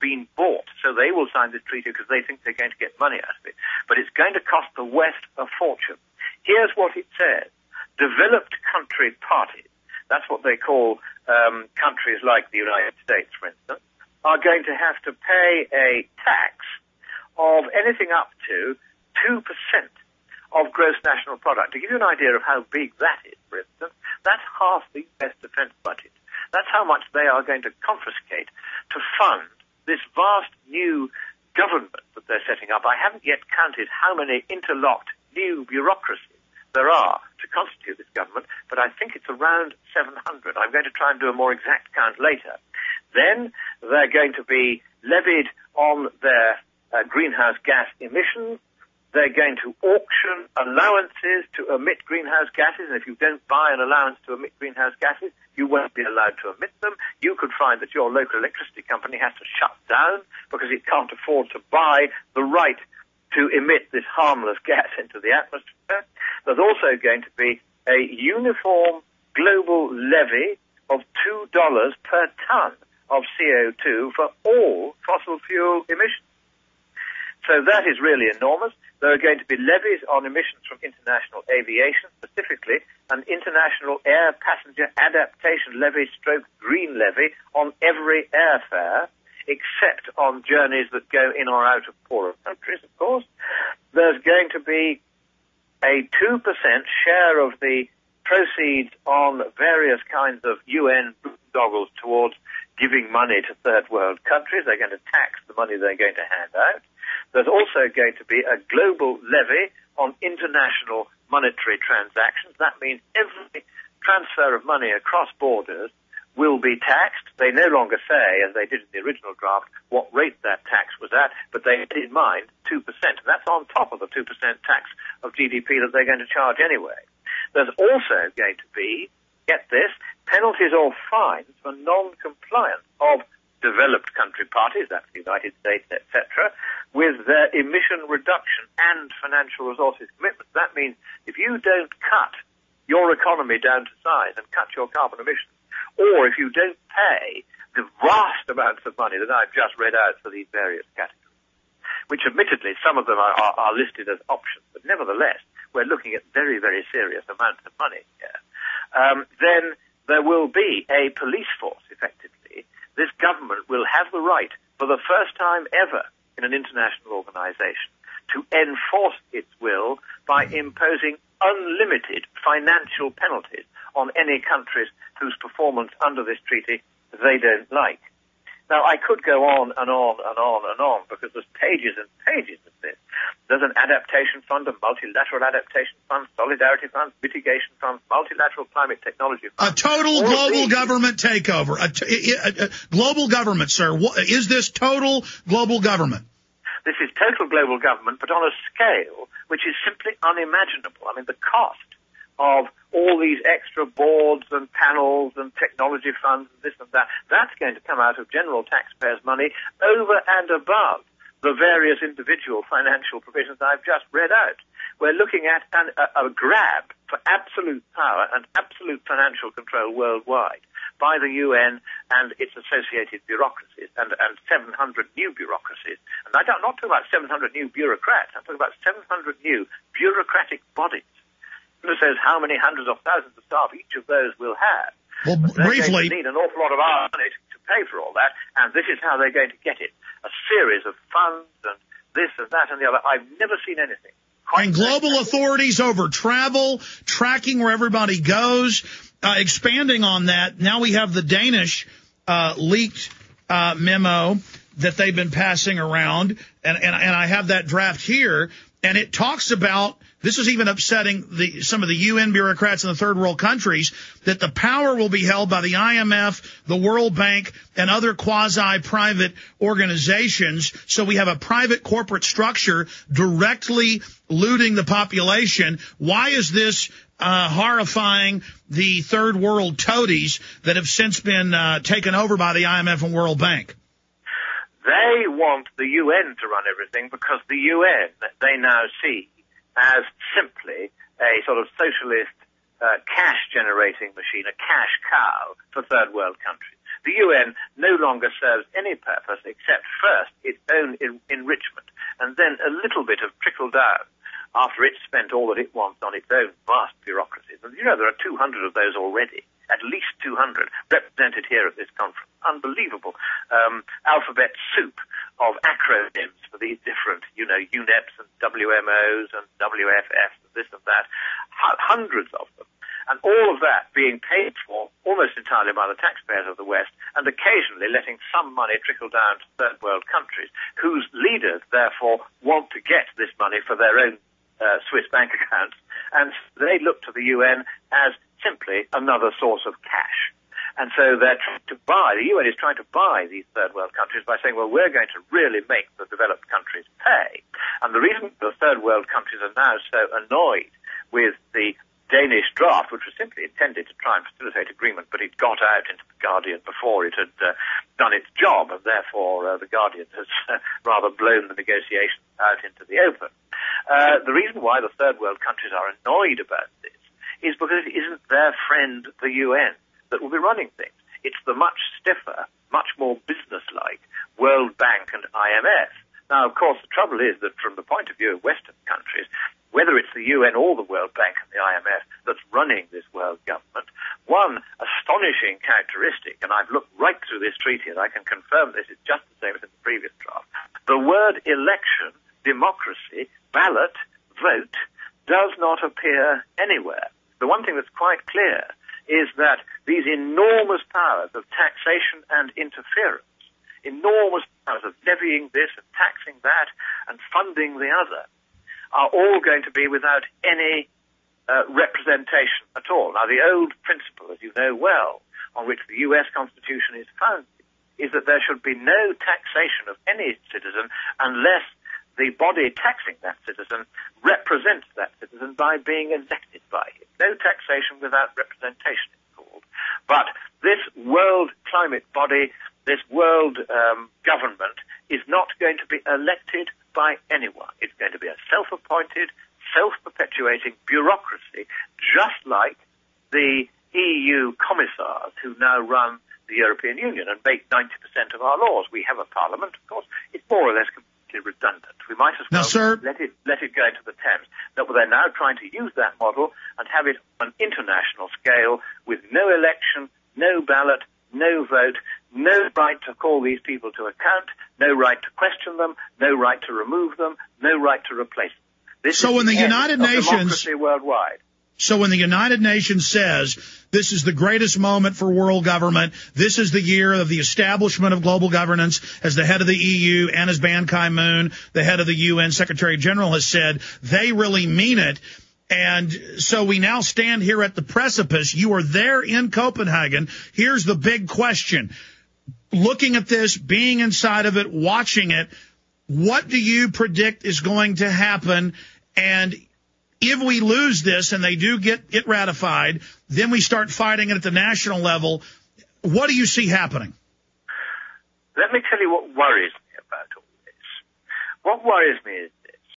been bought. So they will sign this treaty because they think they're going to get money out of it. But it's going to cost the West a fortune. Here's what it says. Developed country parties, that's what they call countries like the United States, for instance, are going to have to pay a tax of anything up to 2% of gross national product. To give you an idea of how big that is, for instance, that's half the U.S. defense budget. That's how much they are going to confiscate to fund this vast new government that they're setting up. I haven't yet counted how many interlocked new bureaucracies there are to constitute this government, but I think it's around 700. I'm going to try and do a more exact count later. Then they're going to be levied on their greenhouse gas emissions. They're going to auction allowances to emit greenhouse gases, and if you don't buy an allowance to emit greenhouse gases, you won't be allowed to emit them. You could find that your local electricity company has to shut down because it can't afford to buy the right to emit this harmless gas into the atmosphere. There's also going to be a uniform global levy of $2 per ton of CO2 for all fossil fuel emissions. So that is really enormous. There are going to be levies on emissions from international aviation, specifically an international air passenger adaptation levy stroke green levy on every airfare, except on journeys that go in or out of poorer countries, of course. There's going to be a 2% share of the proceeds on various kinds of UN boondoggles towards giving money to third world countries. They're going to tax the money they're going to hand out. There's also going to be a global levy on international monetary transactions. That means every transfer of money across borders will be taxed. They no longer say, as they did in the original draft, what rate that tax was at, but they had in mind 2%. And that's on top of the 2% tax of GDP that they're going to charge anyway. There's also going to be, get this, penalties or fines for non-compliance of developed country parties, that's the United States, etc., with their emission reduction and financial resources commitments. That means if you don't cut your economy down to size and cut your carbon emissions, or if you don't pay the vast amounts of money that I've just read out for these various categories, which admittedly some of them are listed as options, but nevertheless we're looking at very, very serious amounts of money here, then there will be a police force, effectively. This government will have the right, for the first time ever in an international organization, to enforce its will by imposing unlimited financial penalties on any countries whose performance under this treaty they don't like. Now, I could go on and on and on and on because there's pages and pages of this. There's an adaptation fund, a multilateral adaptation fund, solidarity funds, mitigation funds, multilateral climate technology fund. A total global government takeover. A global government, sir. Is this total global government? This is total global government, but on a scale which is simply unimaginable. I mean, the cost of all these extra boards and panels and technology funds and this and that, that's going to come out of general taxpayers' money over and above the various individual financial provisions I've just read out. We're looking at a grab for absolute power and absolute financial control worldwide by the UN and its associated bureaucracies and 700 new bureaucracies. And I'm not talking about 700 new bureaucrats, I'm talking about 700 new bureaucratic bodies. Who says how many hundreds of thousands of staff each of those will have? Well, briefly, they need an awful lot of our money to pay for all that, and this is how they're going to get it. A series of funds and this and that and the other. I've never seen anything. And global authorities over travel, tracking where everybody goes, expanding on that. Now we have the Danish leaked memo that they've been passing around, and I have that draft here, and it talks about, this is even upsetting some of the UN bureaucrats in the third world countries, that the power will be held by the IMF, the World Bank, and other quasi-private organizations. So we have a private corporate structure directly looting the population. Why is this horrifying the third world toadies that have since been taken over by the IMF and World Bank? They want the UN to run everything because the UN, they now see as simply a sort of socialist cash-generating machine, a cash cow for third world countries. the UN no longer serves any purpose except first its own enrichment, and then a little bit of trickle down after it's spent all that it wants on its own vast bureaucracies. And there are 200 of those already, at least 200, represented here at this conference. Unbelievable alphabet soup of acronyms for these different, UNEPs and WMOs and WFFs and this and that, hundreds of them. And all of that being paid for almost entirely by the taxpayers of the West, and occasionally letting some money trickle down to third world countries, whose leaders, therefore, want to get this money for their own Swiss bank accounts, and they look to the UN as simply another source of cash. And so they're trying to buy, the UN is trying to buy these third world countries by saying, well, we're going to really make the developed countries pay. And the reason the third world countries are now so annoyed with the Danish draft, which was simply intended to try and facilitate agreement, but it got out into the Guardian before it had done its job, and therefore the Guardian has rather blown the negotiations out into the open. The reason why the third world countries are annoyed about this is because it isn't their friend, the UN, that will be running things. It's the much stiffer, much more businesslike World Bank and IMF. Now, of course, the trouble is that from the point of view of Western countries, whether it's the UN or the World Bank and the IMF that's running this world government, one astonishing characteristic, and I've looked right through this treaty and I can confirm this, it's just the same as in the previous draft, the word election, democracy, ballot, vote, does not appear anywhere. The one thing that's quite clear is that these enormous powers of taxation and interference, enormous powers of levying this and taxing that and funding the other, are all going to be without any representation at all. Now, the old principle, as you know well, on which the U.S. Constitution is founded, is that there should be no taxation of any citizen unless the body taxing that citizen represents that citizen by being elected by him. No taxation without representation, it's called. But this world climate body, this world government, is not going to be elected by anyone. It's going to be a self-appointed, self-perpetuating bureaucracy, just like the EU commissars who now run the European Union and make 90% of our laws. We have a parliament, of course. It's more or less completely redundant. We might as well let it go into the Thames. But they're now trying to use that model and have it on an international scale with no election, no ballot, no vote, no right to call these people to account, no right to question them, no right to remove them, no right to replace them. This is when the United Nations democracy worldwide. So when the United Nations says this is the greatest moment for world government, this is the year of the establishment of global governance, as the head of the EU and as Ban Ki-moon, the head of the UN Secretary General, has said, they really mean it. And so we now stand here at the precipice. You are there in Copenhagen. Here's the big question. Looking at this, being inside of it, watching it, what do you predict is going to happen? And if we lose this and they do get it ratified, then we start fighting it at the national level. What do you see happening? Let me tell you what worries me about all this. What worries me is